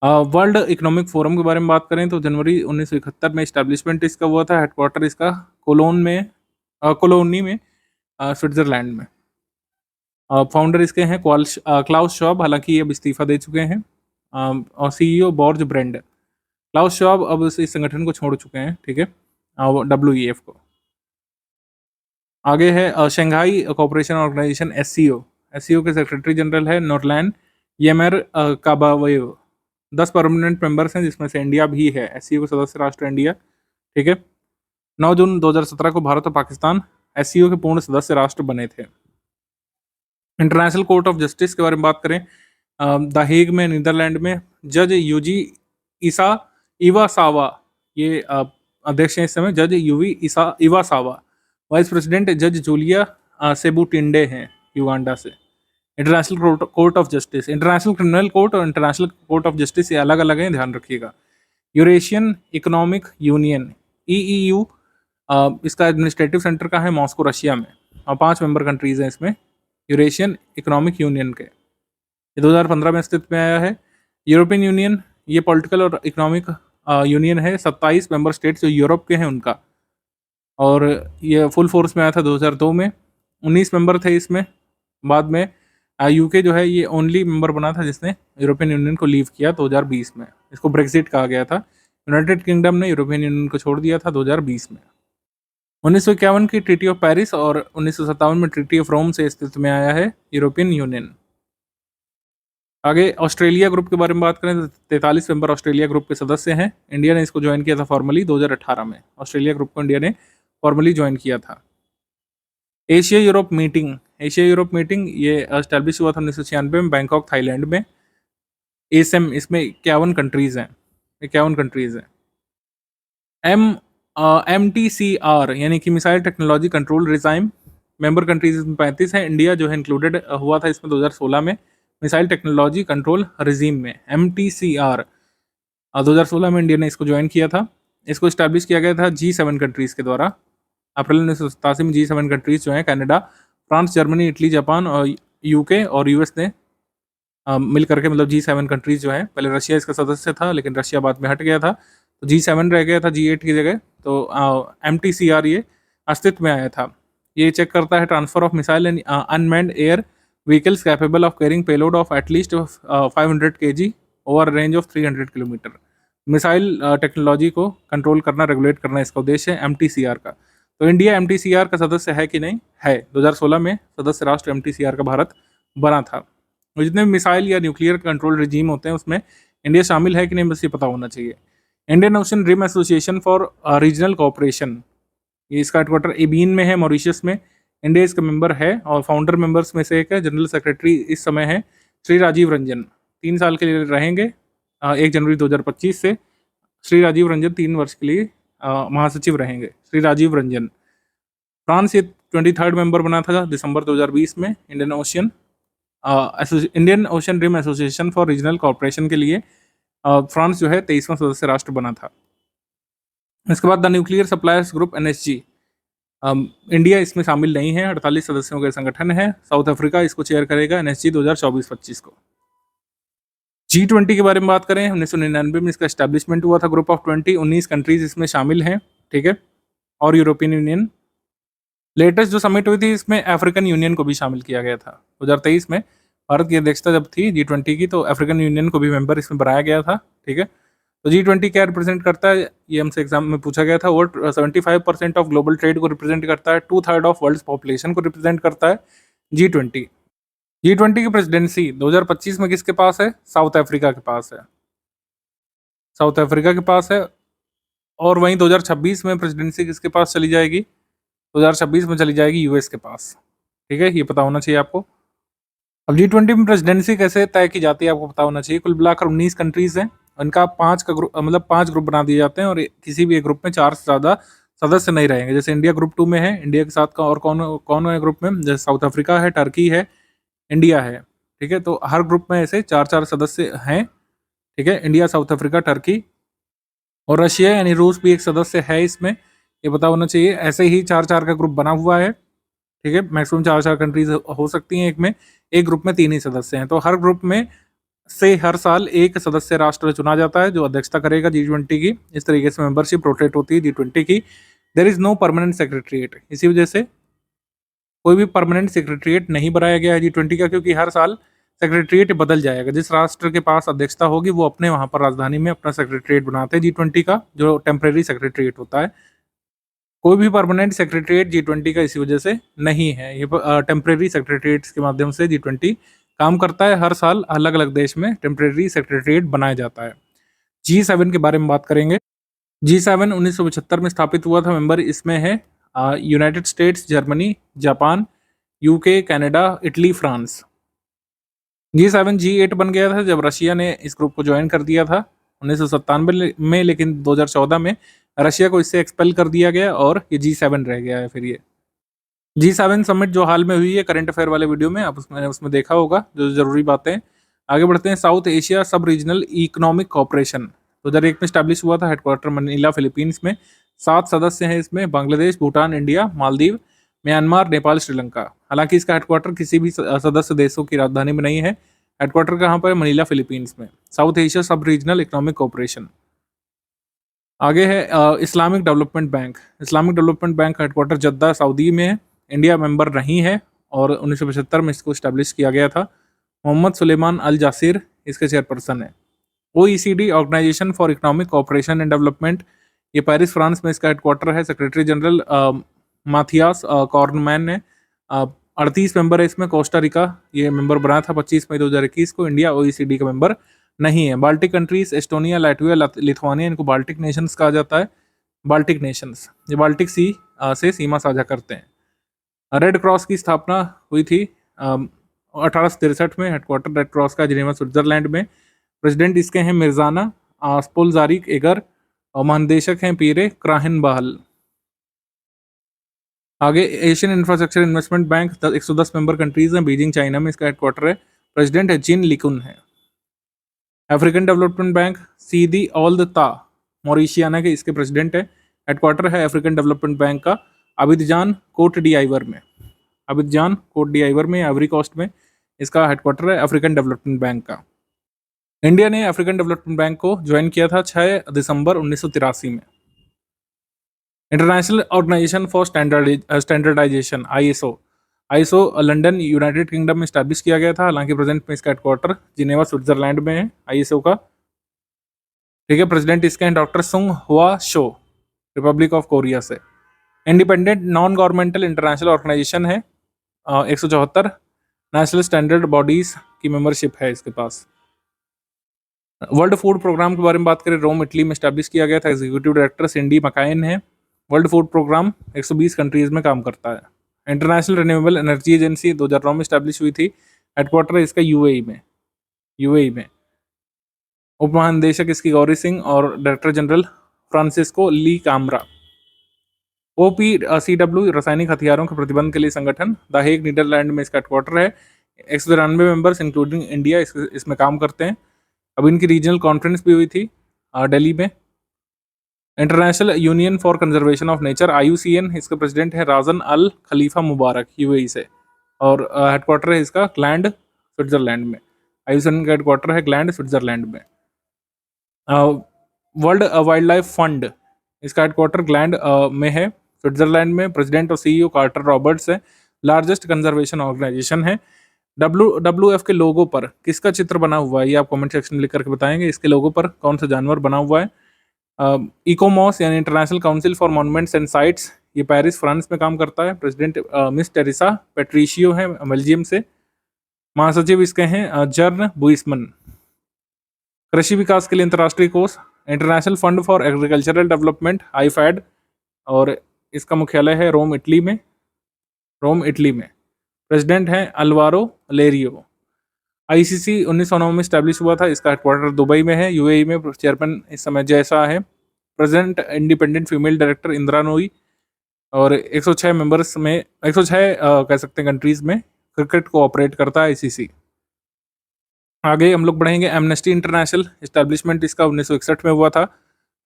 वर्ल्ड इकोनॉमिक फोरम के बारे में बात करें तो जनवरी 1971 में इस्टेब्लिशमेंट इसका हुआ था। हेडक्वार्टर इसका कोलोनी में स्विट्जरलैंड में। फाउंडर इसके हैं क्लाउस शॉब, हालांकि ये अब इस्तीफा दे चुके हैं, और CEO बॉर्ज ब्रेंड। क्लाउस शॉब अब इस संगठन को छोड़ चुके हैं, ठीक है, WEF को। आगे है शंघाई कोऑपरेशन ऑर्गेनाइजेशन SCO के सेक्रेटरी जनरल है नोरलैंड येमेर काबावेव। 10 परमानेंट मेंबर्स हैं जिसमें से इंडिया भी है। SCO का सदस्य राष्ट्र इंडिया, ठीक है। 9 जून 2017 को भारत और पाकिस्तान SCO के पूर्ण सदस्य राष्ट्र बने थे। इंटरनेशनल कोर्ट ऑफ जस्टिस के बारे में बात करें, द हेग में, नीदरलैंड में, जज यूजी इवासावा ये अध्यक्ष हैं इस समय, जज यूवी इवासावा। वाइस प्रेसिडेंट जज जूलिया सेबुटिंडे हैं युगांडा से। International court of justice, international criminal court और इंटरनेशनल कोर्ट ऑफ जस्टिस ये अलग अलग हैं, ध्यान रखिएगा। यूरेशियन इकोनॉमिक यूनियन EEU, इसका एडमिनिस्ट्रेटिव सेंटर का है मॉस्को रशिया में और 5 मेंबर कंट्रीज हैं इसमें यूरेशियन इकोनॉमिक यूनियन के। ये 2015 में अस्तित्व में आया है। यूरोपियन यूनियन, ये पॉलिटिकल और इकोनॉमिक यूनियन है, 27 मेंबर स्टेट्स जो यूरोप के हैं उनका, और ये फुल फोर्स में आया था 2002 में। 19 मेंबर थे इसमें। बाद में UK जो है ये ओनली मेंबर बना था जिसने यूरोपियन यूनियन को लीव किया 2020 में। इसको ब्रेक्सिट कहा गया था। यूनाइटेड किंगडम ने यूरोपियन यूनियन को छोड़ दिया था 2020 में। 1951 की ट्रीटी ऑफ पेरिस और 1957 में ट्रीटी ऑफ रोम से अस्तित्व में आया है यूरोपियन यूनियन। आगे ऑस्ट्रेलिया ग्रुप के बारे में बात करें तो 43 मेंबर ऑस्ट्रेलिया ग्रुप के सदस्य हैं। इंडिया ने इसको ज्वाइन किया था फॉर्मली 2018 में। ऑस्ट्रेलिया ग्रुप को इंडिया ने फॉर्मली ज्वाइन किया था। एशिया यूरोप मीटिंग ये एस्टैब्लिश हुआ था 1996 में बैंकॉक थाईलैंड में। ASEM, इसमें 51 कंट्रीज हैं, 51 कंट्रीज हैं। MTCR यानी कि missile technology control regime, member countries इसमें 35 हैं। इंडिया जो है इंक्लूडेड हुआ था इसमें 2016 में मिसाइल टेक्नोलॉजी कंट्रोल रिजीम में। MTCR 2016 में इंडिया ने इसको ज्वाइन किया था। इसको इस्टेब्लिश किया गया था G7 कंट्रीज के द्वारा। अप्रैल 1987 में G7 कंट्रीज जो हैं Canada, France, Germany, Italy, Japan और UK और US ने मिल करके, मतलब G7 कंट्रीज जो है, पहले रशिया इसका सदस्य था लेकिन रशिया बाद में हट गया था तो G7 रह गया था G8 की जगह। तो MTCR ये अस्तित्व में आया था। ये चेक करता है transfer of missile and unmanned air vehicles capable of carrying payload of at least 500 kg over range of 300 kilometre. Missile technology को कंट्रोल करना, रेगुलेट करना इसका उद्देश्य है MTCR का। तो इंडिया MTCR का सदस्य है कि नहीं? है। 2016 में सदस्य राष्ट्र MTCR का भारत बना था। तो जितने भी मिसाइल या न्यूक्लियर कंट्रोल रिजीम होते हैं उसमें इंडिया शामिल है कि नहीं, बस ये पता होना चाहिए। Indian Ocean Rim Association for Regional Cooperation, ये इसका हेडक्वार्टर एबीन में है, मॉरिशस में। इंडिया इसका मेंबर है और फाउंडर मेंबर्स में से एक है। जनरल सेक्रेटरी इस समय है श्री राजीव रंजन, 3 साल के लिए रहेंगे। 1 जनवरी 2025 से श्री राजीव रंजन 3 वर्ष के लिए महासचिव रहेंगे, श्री राजीव रंजन। फ्रांस ये 23rd मेंबर बना था दिसंबर 2020 में Indian Ocean Rim Association for Regional Corporation के लिए फ्रांस जो है 23वां सदस्य राष्ट्र बना था। इसके बाद the nuclear suppliers group NSG, India इसमें शामिल नहीं है, 48 सदस्यों का संगठन है। साउथ अफ्रीका इसको चेयर करेगा NSG 2024-25 को। G20 के बारे में बात करें, 1999 में इसका एस्टैब्लिशमेंट हुआ था। ग्रुप ऑफ 20, 19 कंट्रीज इसमें शामिल हैं, ठीक है, और यूरोपियन यूनियन। लेटेस्ट जो समिट हुई थी इसमें अफ्रीकन यूनियन को भी शामिल किया गया था। 2023 में भारत की अध्यक्षता जब थी G20 की, तो अफ्रीकन यूनियन को भी मेंबर इसमें बनाया गया था, ठीक है। तो G20 क्या रिप्रेजेंट करता है, ये हमसे एग्जाम में पूछा गया था। वो 75% ऑफ ग्लोबल ट्रेड को रिप्रेजेंट करता है, 2/3 ऑफ वर्ल्ड पॉपुलेशन को रिप्रेजेंट करता है G20। G20 की प्रेसिडेंसी 2025 में किसके पास है? साउथ अफ्रीका के पास है, साउथ अफ्रीका के पास है। और वहीं 2026 में प्रेसिडेंसी किसके पास चली जाएगी? 2026 में चली जाएगी यूएस के पास, ठीक है, ये पता होना चाहिए आपको। अब G20 में प्रेसिडेंसी कैसे तय की जाती है आपको पता होना चाहिए। कुल मिलाकर 19 कंट्रीज हैं, उनका 5 का ग्रुप, मतलब 5 ग्रुप बना दिए जाते हैं, और किसी भी एक ग्रुप में 4 से ज़्यादा सदस्य नहीं रहेंगे। जैसे इंडिया ग्रुप 2 में है, इंडिया के साथ का और कौन है ग्रुप में? जैसे साउथ अफ्रीका है, टर्की है, इंडिया है, ठीक है। तो हर ग्रुप में ऐसे 4-4 सदस्य हैं, ठीक है। इंडिया, साउथ अफ्रीका, टर्की और रशिया यानी रूस भी एक सदस्य है इसमें, ये पता होना चाहिए। ऐसे ही 4-4 का ग्रुप बना हुआ है, ठीक है। मैक्सिमम 4-4 कंट्रीज हो सकती हैं एक ग्रुप में 3 ही सदस्य हैं। तो हर ग्रुप में से हर साल एक सदस्य राष्ट्र चुना जाता है जो अध्यक्षता करेगा G20 की। इस तरीके से मेंबरशिप रोटेट होती है G20 की। There is no permanent secretariat, इसी वजह से कोई भी परमानेंट सेक्रेटरीट नहीं बनाया गया है G20 का, क्योंकि हर साल सेक्रेटरीट बदल जाएगा। जिस राष्ट्र के पास अध्यक्षता होगी वो अपने वहाँ पर राजधानी में अपना सेक्रेटरीट बनाते हैं G20 का, जो टेम्परेरी सेक्रेटरीट होता है। कोई भी परमानेंट सेक्रेटरीट G20 का इसी वजह से नहीं है, ये टेम्परेरी सेक्रेटरीट्स के माध्यम से G20 काम करता है। हर साल अलग अलग देश में टेम्परेरी सेक्रेटरीट बनाया जाता है। G7 के बारे में बात करेंगे। G7 1975 में स्थापित हुआ था। मेंबर इसमें है United states, Germany, Japan, UK, Canada, Italy, France. G7 G8 बन गया था जब रशिया ने इस ग्रुप को ज्वाइन कर दिया था 1997 में, लेकिन 2014 में रशिया को इससे एक्सपेल कर दिया गया और ये G7 रह गया है। फिर ये G7 समिट जो हाल में हुई है करंट अफेयर वाले वीडियो में, आप उसमें देखा होगा जो जरूरी बातें। आगे बढ़ते हैं। साउथ एशिया सब रीजनल इकोनॉमिक कॉपरेशन 2001 में स्टैब्लिश हुआ था, हेडक्वार्टर मनीला, फिलीपींस में। 7 सदस्य हैं इसमें, बांग्लादेश, भूटान, इंडिया, मालदीव, म्यांमार, नेपाल, श्रीलंका। हालांकि इसका हेडक्वार्टर किसी भी सदस्य देशों की राजधानी में नहीं है। हेडक्वार्टर कहाँ पर है? मनीला, फिलीपींस में। साउथ एशिया सब रीजनल इकोनॉमिक कॉपरेशन। आगे है Islamic development bank. Islamic development Bank का हेडक्वार्टर जद्दा, सऊदी में है। इंडिया मेंबर नहीं है और 1975 में इसको स्टैब्लिश किया गया था। मोहम्मद सुलेमान अल जासिर इसके चेयरपर्सन है। OECD Organisation for Economic Cooperation and Development, ये पेरिस, फ्रांस में इसका हेडक्वार्टर है। सेक्रेटरी जनरल माथियास कॉर्नमैन है। 38 मेंबर है इसमें। कोस्टा रिका ये मेंबर बना था 25 मई 2021 को। इंडिया OECD का मेंबर नहीं है। Baltic countries, Estonia, Latvia, Lithuania, इनको बाल्टिक नेशंस कहा जाता है। बाल्टिक नेशंस ये बाल्टिक सी से सीमा साझा करते हैं। रेड क्रॉस की स्थापना हुई थी 1863 में। हेडक्वार्टर रेड क्रॉस का जिनेवा, स्विट्जरलैंड में। प्रेसिडेंट इसके हैं मिर्जाना स्पोलजारिक एगर और महानिदेशक हैं पीरे क्राहन बहल। आगे Asian infrastructure investment bank 110 member countries हैं। बीजिंग, चाइना में इसका हेडक्वार्टर है। प्रेसिडेंट है जिन लिकुन है। अफ्रीकन डेवलपमेंट बैंक सीदी ओल्ड ता मॉरिशियाना के इसके प्रेसिडेंट है। हेडक्वार्टर है अफ्रीकन डेवलपमेंट बैंक का अबिदजान कोट डी आइवर में। अबिदजान कोट डी आइवर में, आइवरी कोस्ट में इसका हेडक्वार्टर है अफ्रीकन डेवलपमेंट बैंक का। इंडिया ने अफ्रीकन डेवलपमेंट बैंक को ज्वाइन किया था 6 दिसंबर 1983 में। International Organisation for Standardisation ISO London, United Kingdom में स्टैब्लिश किया गया था। हालांकि प्रेजेंट में इसका हेडक्वार्टर जिनेवा, स्विट्जरलैंड में है ISO का, ठीक है। प्रेसिडेंट इसके हैं doctor Sung Hwa Cho, Republic of Korea से। Independent non governmental international organisation है। 174 नेशनल स्टैंडर्ड बॉडीज की मेंबरशिप है इसके पास। वर्ल्ड फूड प्रोग्राम के बारे में बात करें, रोम, इटली में स्टैब्लिश किया गया था। एग्जीक्यूटिव डायरेक्टर सिंडी मकाइन है। वर्ल्ड फूड प्रोग्राम 120 कंट्रीज में काम करता है। इंटरनेशनल रिन्यूएबल एनर्जी एजेंसी 2009 में स्टैब्लिश हुई थी। हेडक्वार्टर है इसका UAE में। उप महानिदेशक इसकी गौरी सिंह और डायरेक्टर जनरल फ्रांसिस्को ली कामरा। OPCW रासायनिक हथियारों के प्रतिबंध के लिए संगठन, द हेग नीदरलैंड में इसका हेडक्वार्टर है। 193 मेंबर्स इंक्लूडिंग इंडिया इसमें काम करते हैं। अब इनकी रीजनल कॉन्फ्रेंस भी हुई थी दिल्ली में। International union for conservation of nature IUCN, इसका प्रेसिडेंट है राजन अल खलीफा मुबारक UAE से, और हेडक्वार्टर है इसका ग्लैंड स्विट्जरलैंड में। IUCN का हेडक्वार्टर है ग्लैंड स्विट्जरलैंड में। वर्ल्ड वाइल्ड लाइफ फंड, इसका हेडक्वार्टर ग्लैंड में है स्विट्जरलैंड में। प्रेसिडेंट और CEO कार्टर रॉबर्ट्स है। लार्जेस्ट कंजर्वेशन ऑर्गेनाइजेशन है। WWF के लोगो पर किसका चित्र बना हुआ है, ये आप कमेंट सेक्शन में लिख करके बताएंगे। इसके लोगो पर कौन सा जानवर बना हुआ है। इकोमॉस यानी international council for monuments and sites, ये पेरिस फ्रांस में काम करता है। प्रेसिडेंट मिस टेरेसा पेट्रिशियो है बेल्जियम से। महासचिव इसके हैं जर्न बुइसमन। कृषि विकास के लिए अंतर्राष्ट्रीय कोष, international fund for agricultural development IFAD, और इसका मुख्यालय है रोम इटली में। प्रेसिडेंट हैं अल्वारो लेरियो। ICC 1909 में स्टैब्लिश हुआ था, इसका हेडक्वार्टर दुबई में है। UAE में चेयरमैन इस समय जैसा है। President independent female director Indira नोई, और 106 मेंबर्स में 106 कह सकते हैं कंट्रीज में क्रिकेट को ऑपरेट करता है ICC। आगे हम लोग बढ़ेंगे। एमनेस्टी इंटरनेशनल, इस्टेब्लिशमेंट इसका 1961 में हुआ था।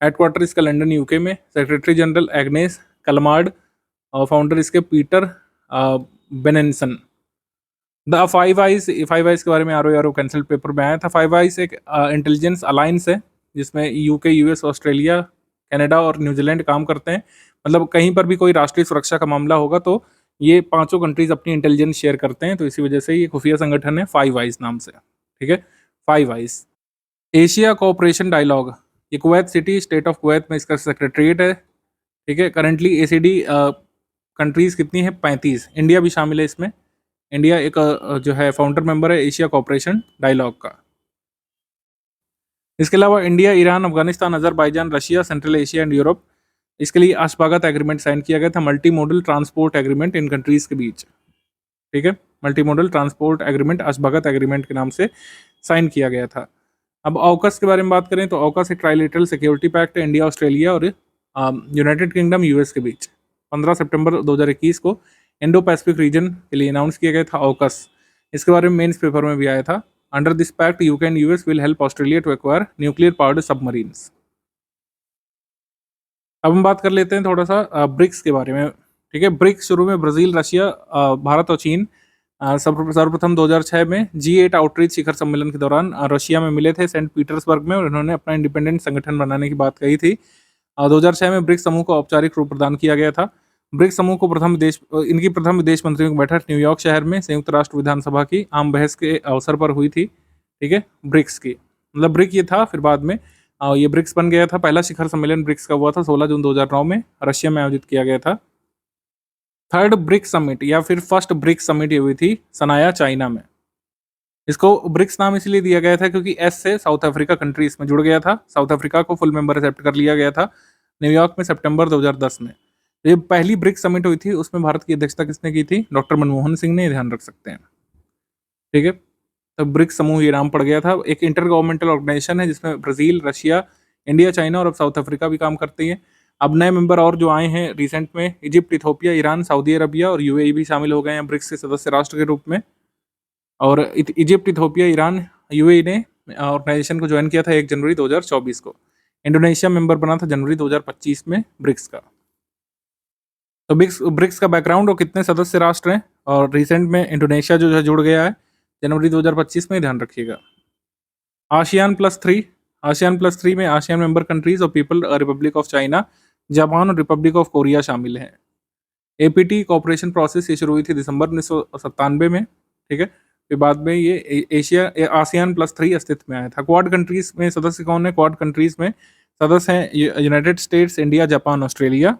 हेडक्वार्टर इसका लंदन UK में। सेक्रेटरी जनरल एग्नेस कलमार्ड, और फाउंडर इसके पीटर बेनेंसन। द फाइव आइज के बारे में RO कैंसल पेपर में आया था। फाइव आइज एक इंटेलिजेंस अलायंस है जिसमें UK, US, ऑस्ट्रेलिया, कनाडा और न्यूजीलैंड काम करते हैं। मतलब कहीं पर भी कोई राष्ट्रीय सुरक्षा का मामला होगा तो ये पांचों कंट्रीज अपनी इंटेलिजेंस शेयर करते हैं, तो इसी वजह से ये खुफिया संगठन है फाइव आइज नाम से। ठीक है, five eyes. Asia cooperation dialogue, ये Kuwait city state of Kuwait में इसका सेक्रेटरीट है। ठीक है, करंटली ACD कंट्रीज कितनी है, 35। इंडिया भी शामिल है इसमें। इंडिया एक जो है फाउंडर मेंबर है एशिया कोऑपरेशन डायलॉग का। इसके अलावा India, Iran, Afghanistan, Azerbaijan, Russia, central Asia and Europe, इसके लिए अशबागत एग्रीमेंट साइन किया गया था। मल्टी मोडल ट्रांसपोर्ट एग्रीमेंट इन कंट्रीज के बीच। ठीक है, multi modal transport agreement Ashgabat agreement के नाम से साइन किया गया था। अब ऑकस के बारे में बात करें तो ऑकस एक ट्राइलेटरल सिक्योरिटी पैक्ट है इंडिया, ऑस्ट्रेलिया और यूनाइटेड किंगडम US के बीच। 15 सितंबर 2021 को इंडो पैसिफिक रीजन के लिए अनाउंस किया गया था ऑकस। इसके बारे में मेंस पेपर में भी आया था। Under this pact UK and US will help Australia to acquire nuclear powered submarines. अब हम बात कर लेते हैं थोड़ा सा ब्रिक्स के बारे में। ठीक है, ब्रिक्स शुरू में ब्राजील, रशिया, भारत और चीन सर्वप्रथम 2006 में G8 आउटरीच शिखर सम्मेलन के दौरान रशिया में मिले थे, सेंट पीटर्सबर्ग में, और उन्होंने अपना इंडिपेंडेंट संगठन बनाने की बात कही थी। 2006 में ब्रिक्स समूह को औपचारिक रूप प्रदान किया गया था। ब्रिक्स समूह को इनकी प्रथम विदेश मंत्रियों की बैठक न्यूयॉर्क शहर में संयुक्त राष्ट्र विधानसभा की आम बहस के अवसर पर हुई थी। ठीक है, ब्रिक्स की मतलब ब्रिक ये था, फिर बाद में ये ब्रिक्स बन गया था। पहला शिखर सम्मेलन ब्रिक्स का हुआ था 16 जून 2009 में रशिया में आयोजित किया गया था। थर्ड ब्रिक्स समिट या फिर फर्स्ट ब्रिक्स समिट ये हुई थी सनाया, चाइना में। इसको ब्रिक्स नाम इसलिए दिया गया था क्योंकि S से साउथ अफ्रीका कंट्री इसमें जुड़ गया था। साउथ अफ्रीका को फुल मेंबर एक्सेप्ट कर लिया गया था न्यूयॉर्क में सितंबर 2010 में। ये पहली ब्रिक्स समिट हुई थी, उसमें भारत की अध्यक्षता किसने की थी, डॉक्टर मनमोहन सिंह ने, ध्यान रख सकते हैं। ठीक है, तो ब्रिक्स समूह ये नाम पड़ गया था। एक इंटर गवर्नमेंटल ऑर्गेनाइजेशन है जिसमें ब्राजील, रशिया, इंडिया, चाइना और अब साउथ अफ्रीका भी काम करती है। अब नए मेंबर और जो आए हैं रिसेंट में, Egypt, Ethiopia, Iran, Saudi Arabia और UAE भी शामिल हो गए हैं ब्रिक्स के सदस्य राष्ट्र के रूप में। और इजिप्ट, इथोपिया, ईरान, UAE ने ऑर्गेनाइजेशन को ज्वाइन किया था 1 जनवरी 2024 को। इंडोनेशिया मेंबर बना था जनवरी 2025 में ब्रिक्स का। तो ब्रिक्स का बैकग्राउंड और कितने सदस्य राष्ट्र हैं, और रिसेंट में इंडोनेशिया जो है जुड़ गया है जनवरी 2025 में, ध्यान रखिएगा। ASEAN प्लस थ्री में ASEAN मेंबर कंट्रीज और people Republic of China, Japan और रिपब्लिक ऑफ कोरिया शामिल हैं। APT कोऑपरेशन प्रोसेस ये शुरू हुई थी दिसंबर 1997 में। ठीक है, फिर बाद में ये ASEAN प्लस 3 अस्तित्व में आया था। क्वाड कंट्रीज में सदस्य कौन है, क्वाड कंट्रीज में सदस्य हैं United states, India, Japan, Australia.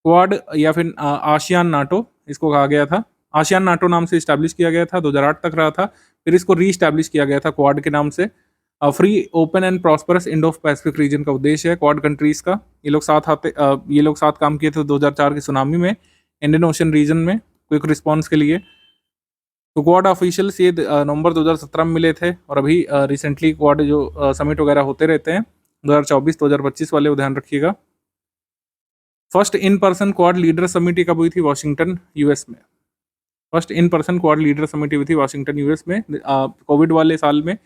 Quad या फिर ASEAN नाटो इसको कहा गया था। ASEAN नाटो नाम से इस्टेब्लिश किया गया था, 2008 तक रहा था, फिर इसको री इस्टेब्लिश किया गया था क्वाड के नाम से। Free, open and prosperous Indo Pacific region का उद्देश्य है क्वाड कंट्रीज का। ये लोग साथ काम किए थे 2004 की सुनामी में, इंडियन ओशन रीजन में क्विक रिस्पॉन्स के लिए। तो क्वाड ऑफिशियल्स ये नवंबर 2017 में मिले थे, और अभी रिसेंटली क्वाड जो समिट वगैरह होते रहते हैं 2024-2025 वाले, वो ध्यान रखिएगा। First in person quad leader summit कब हुई थी? वॉशिंगटन यूएस में। First in person quad leader summit हुई थी वॉशिंगटन यूएस में कोविड वाले साल में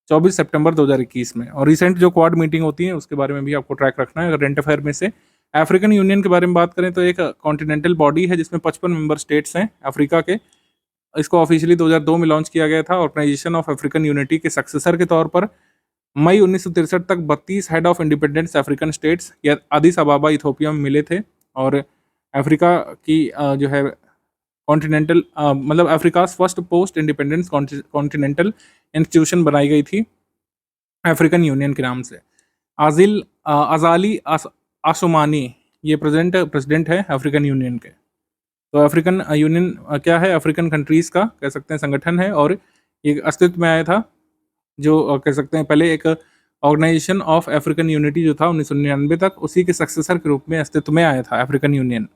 24 सितंबर 2021 में। और रिसेंट जो क्वाड मीटिंग होती है उसके बारे में भी आपको ट्रैक रखना है। करंट अफेयर में से अफ्रीकन यूनियन के बारे में बात करें तो एक कॉन्टिनेंटल बॉडी है जिसमें 55 मेंबर स्टेट्स हैं अफ्रीका के। इसको ऑफिशियली 2002 में लॉन्च किया गया था। ऑर्गेनाइजेशन ऑफ अफ्रीकन यूनिटी के सक्सेसर के तौर पर मई 1963 तक 32 head of independence African states या अदिस अबाबा इथोपिया में मिले थे। और अफ्रीका की जो है कॉन्टिनेंटल मतलब Africa's first post independence continental institution बनाई गई थी अफ्रीकन यूनियन के नाम से। अजाली आसुमानी ये प्रेसिडेंट है अफ्रीकन यूनियन के। तो अफ्रीकन यूनियन क्या है? अफ्रीकन कंट्रीज़ का कह सकते हैं संगठन है और ये अस्तित्व में आया था जो कह सकते हैं पहले एक ऑर्गेनाइजेशन ऑफ अफ्रीकन यूनिटी जो था 1999 तक, उसी के सक्सेसर के रूप में अस्तित्व में आया था अफ्रीकन यूनियन।